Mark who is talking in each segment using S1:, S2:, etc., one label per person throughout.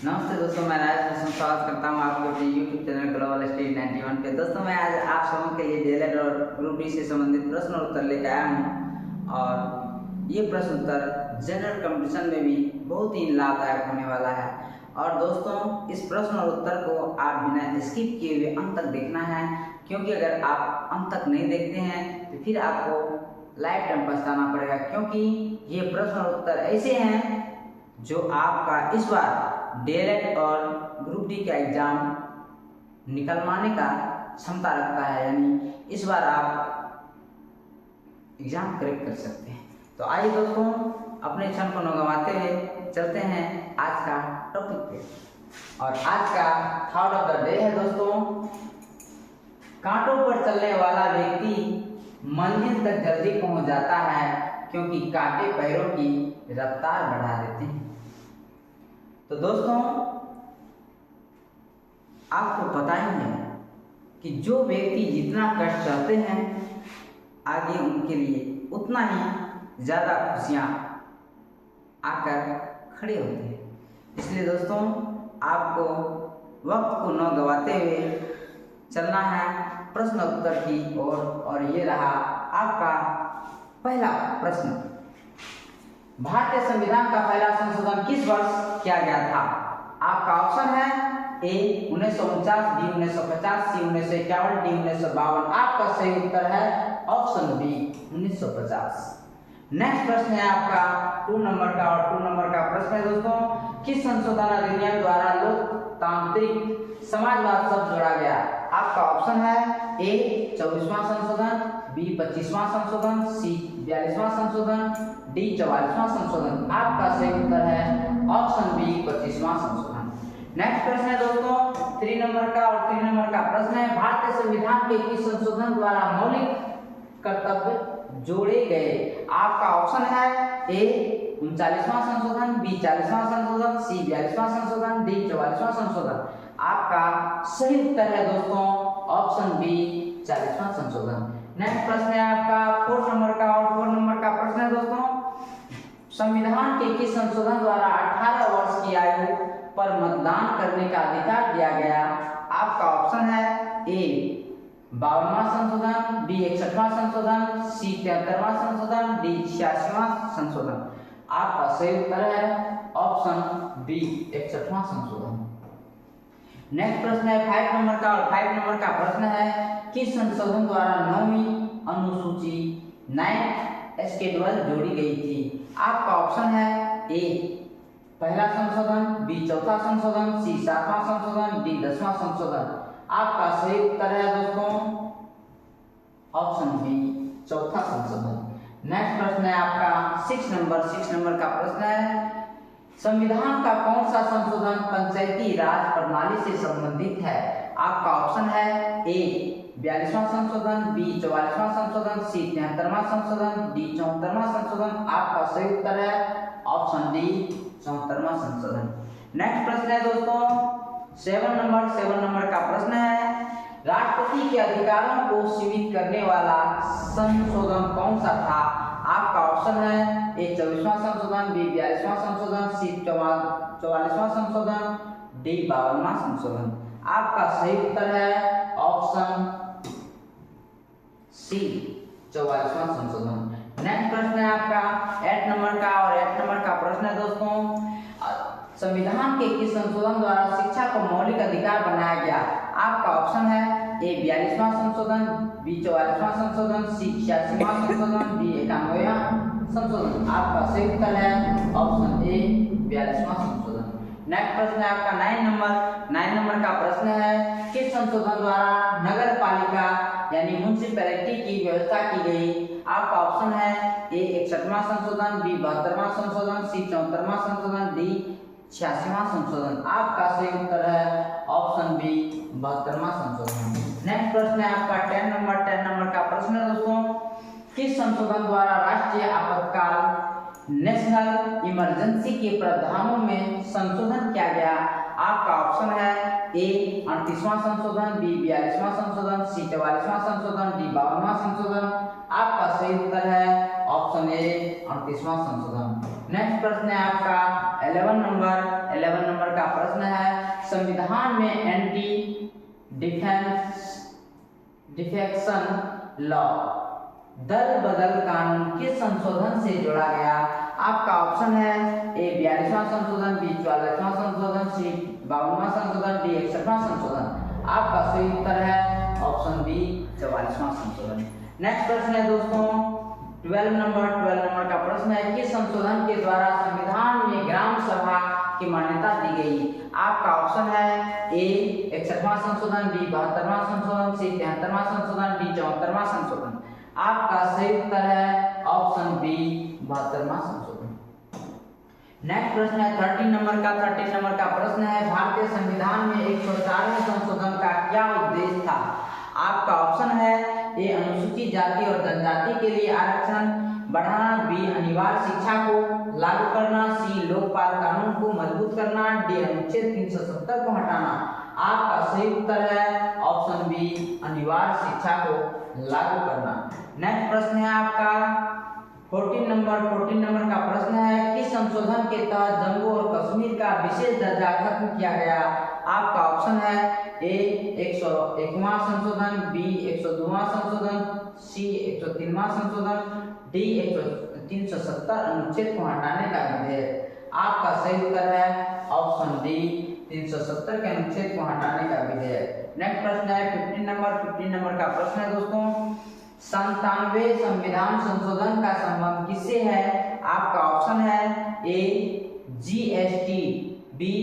S1: नमस्ते दोस्तों, मैं राज स्वागत करता हूं आपके अपने YouTube चैनल ग्लोबल स्टडी 91 पे। दोस्तों, मैं आज आप सबों के लिए डीएलएड और ग्रुप डी से संबंधित प्रश्न और उत्तर लेकर आया हूं और ये प्रश्न उत्तर जनरल कंपटीशन में भी बहुत ही लाभदायक होने वाला है। और दोस्तों, इस प्रश्न और उत्तर को आप बिना स्किप किए हुए अंत तक देखना है, क्योंकि अगर आप अंत तक नहीं देखते हैं तो फिर आपको लाइफ टाइम पछताना पड़ेगा, क्योंकि ये प्रश्न और उत्तर ऐसे हैं जो आपका इस बार डीएलएड और ग्रुप डी का एग्जाम निकलवाने का क्षमता रखता है, यानी इस बार आप एग्जाम करेक्ट कर सकते हैं। तो आइए दोस्तों, अपने क्षण को न गंवाते हुए चलते हैं आज का टॉपिक पे। और आज का थॉट ऑफ द डे है दोस्तों, कांटों पर चलने वाला व्यक्ति मंजिल तक जल्दी पहुंच जाता है क्योंकि कांटे पैरों की रफ्तार बढ़ा देते हैं। तो दोस्तों, आपको पता ही है कि जो व्यक्ति जितना कष्ट सहते हैं आगे उनके लिए उतना ही ज़्यादा खुशियाँ आकर खड़े होते हैं। इसलिए दोस्तों, आपको वक्त को न गंवाते हुए चलना है प्रश्न उत्तर की ओर। और ये रहा आपका पहला प्रश्न। भारतीय संविधान का पहला संशोधन किस वर्ष किया गया था? आपका ऑप्शन है ए 1949, बी 1950, सी 1951, डी 1952। आपका सही उत्तर है ऑप्शन बी 1950। नेक्स्ट प्रश्न है आपका 2 नंबर का, और 2 नंबर का प्रश्न है दोस्तों, किस संशोधन अधिनियम द्वारा लोकतांत्रिक समाजवाद शब्द जोड़ा गया? आपका ऑप्शन है ए 24वां संशोधन, बी 25वां संशोधन, सी 42वां संशोधन, डी 44वां संशोधन। आपका सही उत्तर है ऑप्शन बी 25वां संशोधन। नेक्स्ट प्रश्न है दोस्तों 3 नंबर का, और 3 नंबर का प्रश्न है, भारतीय संविधान के किस संशोधन द्वारा मौलिक कर्तव्य जोड़े गए? आपका ऑप्शन है ए 39वां संशोधन, बी 40वां संशोधन, सी 42वां संशोधन, डी 44वां संशोधन। आपका सही उत्तर है दोस्तों ऑप्शन बी 40वां संशोधन। नेक्स्ट प्रश्न है आपका 4 नंबर का, और 4 नंबर का प्रश्न है दोस्तों, संविधान के किस संशोधन द्वारा 18 वर्ष की आयु पर मतदान करने का अधिकार दिया गया? आपका ऑप्शन है ए 52वां संशोधन, बी 61वां संशोधन, सी 73वां संशोधन, डी 86वां संशोधन। आपका सही उत्तर है ऑप्शन बी 61वां संशोधन। नेक्स्ट प्रश्न है 5 नंबर का, और 5 नंबर का प्रश्न है, किस संशोधन द्वारा 9वीं अनुसूची नए शेड्यूल जोड़ी गई थी? आपका ऑप्शन है ए पहला संशोधन, बी 4था संशोधन, सी 7वां संशोधन, डी 10वां संशोधन। आपका सही उत्तर है दोस्तों ऑप्शन बी 4था संशोधन। नेक्स्ट प्रश्न है आपका 6 नंबर का प्रश्न है, संविधान का कौन सा संशोधन पंचायती राज प्रणाली से संबंधित है? आपका ऑप्शन है ए 42वां संशोधन, बी 44वां संशोधन, सी 73वां संशोधन, डी 74वां संशोधन। आपका सही उत्तर है ऑप्शन डी 74वां संशोधन। नेक्स्ट प्रश्न है दोस्तों 7 नंबर का प्रश्न है, राष्ट्रपति के अधिकारों को सीमित करने वाला संशोधन कौन सा था? आपका ऑप्शन है ए 24वां संशोधन, बी 42वां संशोधन, सी 44वां संशोधन, डी 52वां संशोधन। आपका सही उत्तर है ऑप्शन सी 44वां संशोधन। नेक्स्ट प्रश्न है आपका 8 नंबर का, और 8 नंबर का प्रश्न है दोस्तों, संविधान के किस संशोधन द्वारा शिक्षा को मौलिक अधिकार बनाया गया? आपका ऑप्शन है ए 42वां संशोधन, बी 44वां संशोधन, सी 86वां संशोधन, डी 91वां संशोधन। आपका सही उत्तर है ऑप्शन ए 42वां संशोधन। नेक्स्ट प्रश्न है आपका 9 नंबर का प्रश्न है, किस संशोधन द्वारा नगर पालिका यानी म्युनिसिपैलिटी की व्यवस्था की गई? आपका ऑप्शन है ए 61वां संशोधन, बी 72वां संशोधन, सी 74वां संशोधन, डी 86वां संशोधन। आपका सही उत्तर है ऑप्शन बी 72वां संशोधन। नेक्स्ट प्रश्न है आपका 10 नंबर का प्रश्न है दोस्तों, किस संशोधन द्वारा राष्ट्रीय आपातकाल नेशनल इमरजेंसी के प्रावधानों में संशोधन किया गया? आपका ऑप्शन है ए 38वां संशोधन, बी 42वां संशोधन, सी 44वां संशोधन, डी 52वां संशोधन। आपका सही उत्तर है ऑप्शन ए 38वां संशोधन। नेक्स्ट प्रश्न है आपका 11 नंबर का प्रश्न है, संविधान में एंटी डिफेक्शन लॉ दल बदल कानून किस संशोधन से जोड़ा गया? आपका ऑप्शन है ए 42वां संशोधन, बी 44वां संशोधन, सी 52वां संशोधन, डी 61वां संशोधन। आपका सही उत्तर है ऑप्शन बी 44वां संशोधन। नेक्स्ट प्रश्न है दोस्तों 12 नंबर का प्रश्न है, किस संशोधन के द्वारा संविधान में ग्राम सभा की मान्यता दी गई? आपका ऑप्शन है ए 61वां संशोधन, बी 72वां संशोधन, सी 73वां संशोधन, डी 74वां संशोधन। आपका सही उत्तर है ऑप्शन बी 72वां संशोधन। नेक्स्ट प्रश्न है 13 नंबर का प्रश्न है, भारतीय संविधान में 104वें संशोधन का क्या उद्देश्य था? आपका ऑप्शन है ए अनुसूचित जाति और जनजाति के लिए आरक्षण बढ़ाना, बी अनिवार्य शिक्षा को लागू करना, सी लोकपाल कानून को मजबूत करना, डी अनुच्छेद 370 को हटाना। आपका सही उत्तर है ऑप्शन बी अनिवार्य शिक्षा को लागू करना। नेक्स्ट प्रश्न है आपका 14 नंबर का प्रश्न है, किस संशोधन के तहत जम्मू और कश्मीर का विशेष दर्जा खत्म किया गया? आपका ऑप्शन है ए 101वां संशोधन, बी 102वां संशोधन, सी 103वां संशोधन, डी 370 अनुच्छेद को हटाने का विधेयक। आपका सही उत्तर है ऑप्शन डी 370 के अनुच्छेद को हटाने का विधेयक। नेक्स्ट प्रश्न है 15 नंबर का प्रश्न है दोस्तों, 97वें संविधान संशोधन का संबंध किससे है? आपका ऑप्शन है ए जीएसटी, बी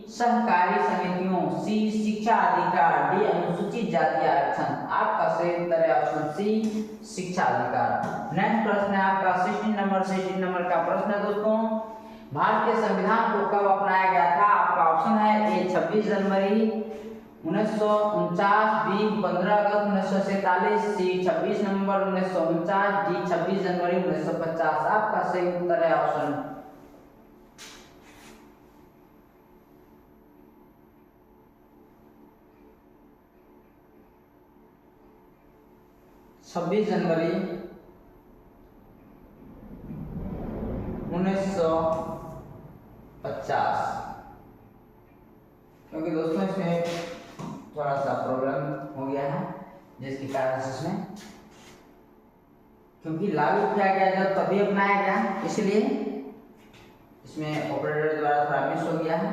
S1: सहकारी समितियों, सी शिक्षा अधिकार, डी अनुसूचित जाति आरक्षण। आपका सही उत्तर है ऑप्शन सी शिक्षा अधिकार। नेक्स्ट प्रश्न है आपका 16 नंबर का प्रश्न है दोस्तों, भारतीय संविधान को कब अपनाया गया था? आपका ऑप्शन है ए 26 जनवरी 1949, बी 15 अगस्त 1947, सी 26 नवंबर 1949, डी 26 जनवरी 1950। आपका सही उत्तर है ऑप्शन 26 जनवरी 1950। क्योंकि दोस्तों इसमें थोड़ा सा प्रॉब्लम हो गया है, जिसके कारण से इसमें क्योंकि लागू किया गया जब तभी अपनाया गया, इसलिए इसमें ऑपरेटर द्वारा थोड़ा मिस हो गया है।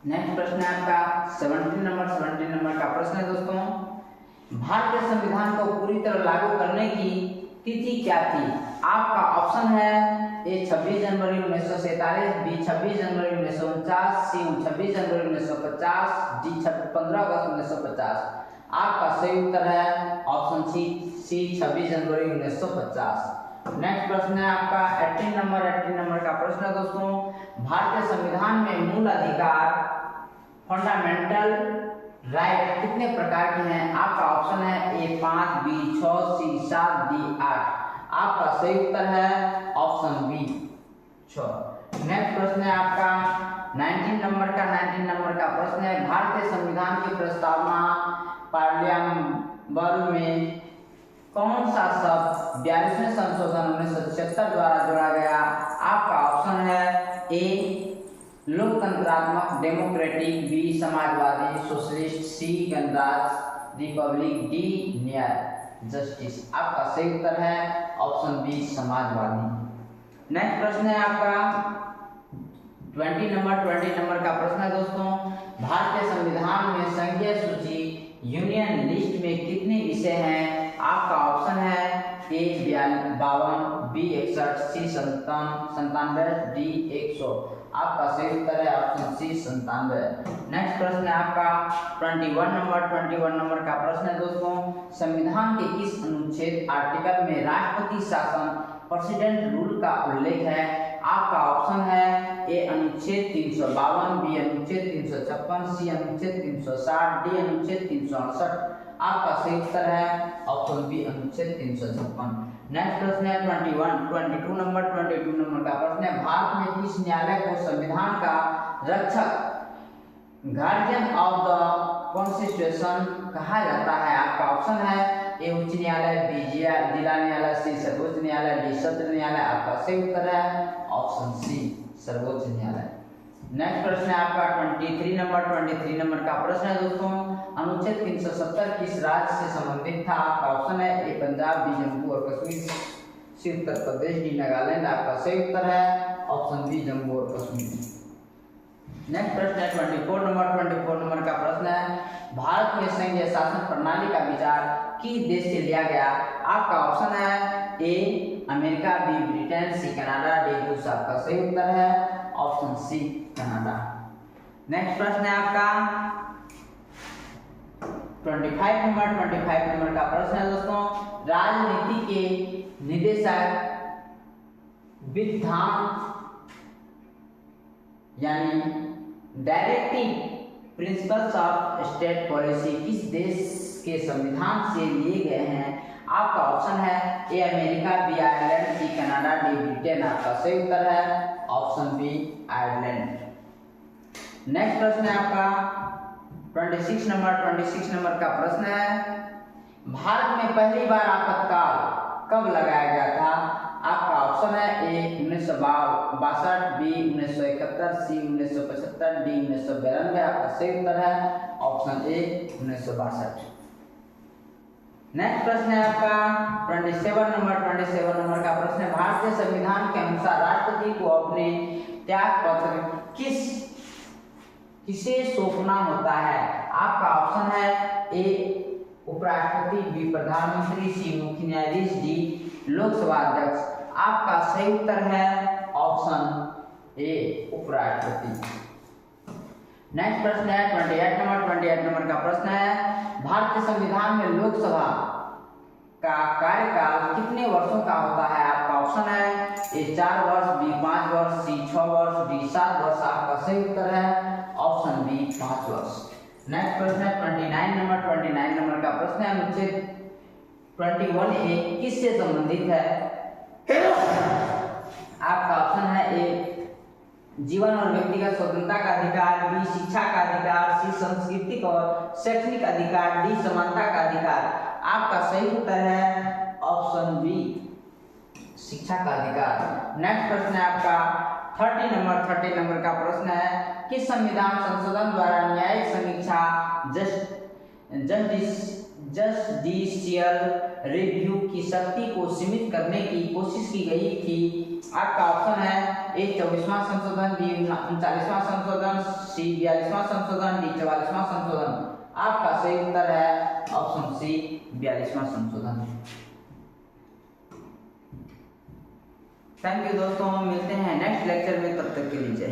S1: नेक्स्ट प्रश्न है आपका 17 नंबर का प्रश्न है दोस्तों, भारतीय संविधान को पूरी तरह लागू करने की तिथि क्या थी? आपका ऑप्शन है ए 26 जनवरी 1947, बी 26 जनवरी 1949, सी 26 जनवरी 1950, डी 15 अगस्त 1950। आपका सही उत्तर है ऑप्शन सी 26 जनवरी 1950। नेक्स्ट प्रश्न है आपका 18 नंबर का प्रश्न है दोस्तों, भारतीय संविधान में मूल अधिकार फंडामेंटल राइट कितने प्रकार के हैं? आपका ऑप्शन है ए 5, बी 6, सी 7, डी 8। आपका सही उत्तर है ऑप्शन बी 6। नेक्स्ट प्रश्न है आपका 19 नंबर का प्रश्न है, भारतीय संविधान की प्रस्तावना पार्लियामेंट में कौन सा शब्द 42वें संशोधन 1976 द्वारा जोड़ा गया? आपका ऑप्शन है ए लोकतंत्रात्मक डेमोक्रेटिक, बी समाजवादी सोशलिस्ट, सी गणराज्य रिपब्लिक, डी न्याय जस्टिस। आपका सही उत्तर है ऑप्शन बी समाजवादी। नेक्स्ट प्रश्न है आपका 20 नंबर का प्रश्न है दोस्तों, भारतीय संविधान में संघीय सूची यूनियन लिस्ट में कितने विषय हैं? आपका ऑप्शन है ए 52, बी 61, सी 97, डी 100। आपका सही उत्तर है ऑप्शन सी 97। नेक्स्ट प्रश्न है आपका 21 नंबर का प्रश्न है दोस्तों, संविधान के किस अनुच्छेद आर्टिकल में राष्ट्रपति शासन प्रेसिडेंट रूल का उल्लेख है? आपका ऑप्शन है ए अनुच्छेद 352, बी अनुच्छेद 356, सी अनुच्छेद 360, डी अनुच्छेद 368। आपका सही उत्तर है ऑप्शन बी अनुच्छेद 356। नेक्स्ट प्रश्न है 22 नंबर का प्रश्न है, भारत में किस न्यायालय को संविधान का रक्षक गार्डियन ऑफ द कॉन्स्टिट्यूशन कहा जाता है? आपका ऑप्शन है ए उच्च न्यायालय, बी जिला न्यायालय, सी सर्वोच्च न्यायालय, डी सत्र न्यायालय। आपका सही उत्तर है ऑप्शन सी सर्वोच्च न्यायालय। नेक्स्ट प्रश्न है आपका 23 नंबर का प्रश्न है दोस्तों, अनुच्छेद 370 किस राज्य से संबंधित था? आपका ऑप्शन है ए पंजाब, बी जम्मू और कश्मीर, सी उत्तर प्रदेश, डी नागालैंड। आपका सही उत्तर है ऑप्शन बी जम्मू और कश्मीर। नेक्स्ट प्रश्न है 24 नंबर का प्रश्न है, भारत में संघीय शासन प्रणाली का विचार किस देश से लिया गया? आपका ऑप्शन है A America, B Britain, C Canada, D रूस। आपका सही उत्तर है ऑप्शन सी कनाडा। नेक्स्ट प्रश्न है आपका 25 नंबर का प्रश्न है दोस्तों, राजनीति के निदेशक विधान यानी directive principles of state policy किस देश के संविधान से लिए गए हैं? आपका ऑप्शन है A America, B Ireland, C Canada, D Britain. आपका सही उत्तर है ऑप्शन बी आयरलैंड। नेक्स्ट प्रश्न है आपका 26 नंबर का प्रश्न है, भारत में पहली बार आपातकाल कब लगाया गया था? आपका ऑप्शन है ए 1962, बी 1971, सी 1975, डी 1992। आपका सही उत्तर है ऑप्शन ए 1962। नेक्स्ट प्रश्न है आपका 27 नंबर का प्रश्न है, भारतीय संविधान के अनुसार राष्ट्रपति को अपने त्याग पत्र किसे सौंपना होता है? आपका ऑप्शन है ए उपराष्ट्रपति, बी प्रधानमंत्री, सी मुख्य न्यायाधीश, डी लोकसभा अध्यक्ष। आपका सही उत्तर है ऑप्शन ए उपराष्ट्रपति। नेक्स्ट प्रश्न है 28 नंबर का प्रश्न है, भारतीय संविधान में लोकसभा का कार्यकाल कितने वर्षों का होता है? आपका ऑप्शन है ए 4 वर्ष, बी 5 वर्ष, सी 6 वर्ष, डी 7 वर्ष। आपका सही उत्तर है ऑप्शन बी 5 वर्ष। नेक्स्ट प्रश्न है 29 नंबर का प्रश्न है, अनुच्छेद 21A किससे संबंधित है? आपका ऑप्शन है ए जीवन और व्यक्तिगत स्वतंत्रता का अधिकार, बी शिक्षा का अधिकार, सी सांस्कृतिक और शैक्षणिक अधिकार, डी समानता का अधिकार। आपका सही उत्तर है ऑप्शन बी शिक्षा का अधिकार। नेक्स्ट प्रश्न है आपका 30 नंबर का प्रश्न है, किस संविधान संशोधन द्वारा न्यायिक समीक्षा जस्टिशियल रिव्यू की शक्ति को सीमित करने की कोशिश की गई थी? आपका ऑप्शन है ए 24वां संशोधन, बी 39वां संशोधन, सी 42वां संशोधन, डी 44वां संशोधन। आपका सही उत्तर है ऑप्शन सी 42वां संशोधन। थैंक यू दोस्तों, मिलते हैं नेक्स्ट लेक्चर में, तब तक के लिए।